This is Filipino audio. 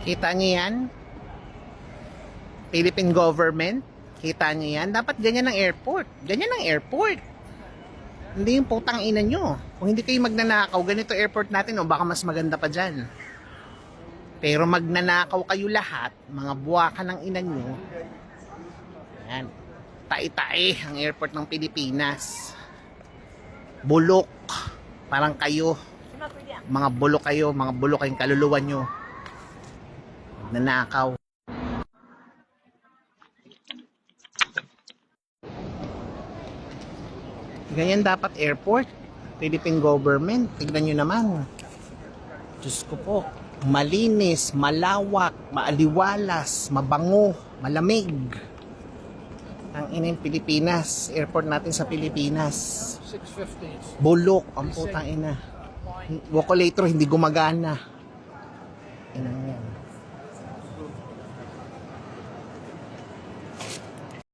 Kita niyo yan? Philippine government. Kita niyo yan? Dapat ganyan ang airport. Ganyan ang airport. Hindi yung putang ina nyo. Kung hindi kayo magnanakaw, ganito airport natin, o baka mas maganda pa dyan. Pero magnanakaw kayo lahat, mga buwaka ng ina nyo. Yan. Tai-tae ang airport ng Pilipinas. Bulok. Parang kayo. Mga bulok kayo, mga bulok kayong kaluluwa nyo. Magnanakaw. Ganyan dapat airport. Philippine government. Tignan nyo naman. Diyos ko po. Malinis, malawak, maaliwalas, mabango, malamig. Ang inang Pilipinas. Airport natin sa Pilipinas. 650. Bulok. Ang putang ina. Vocalator hindi gumagana. Inang yan.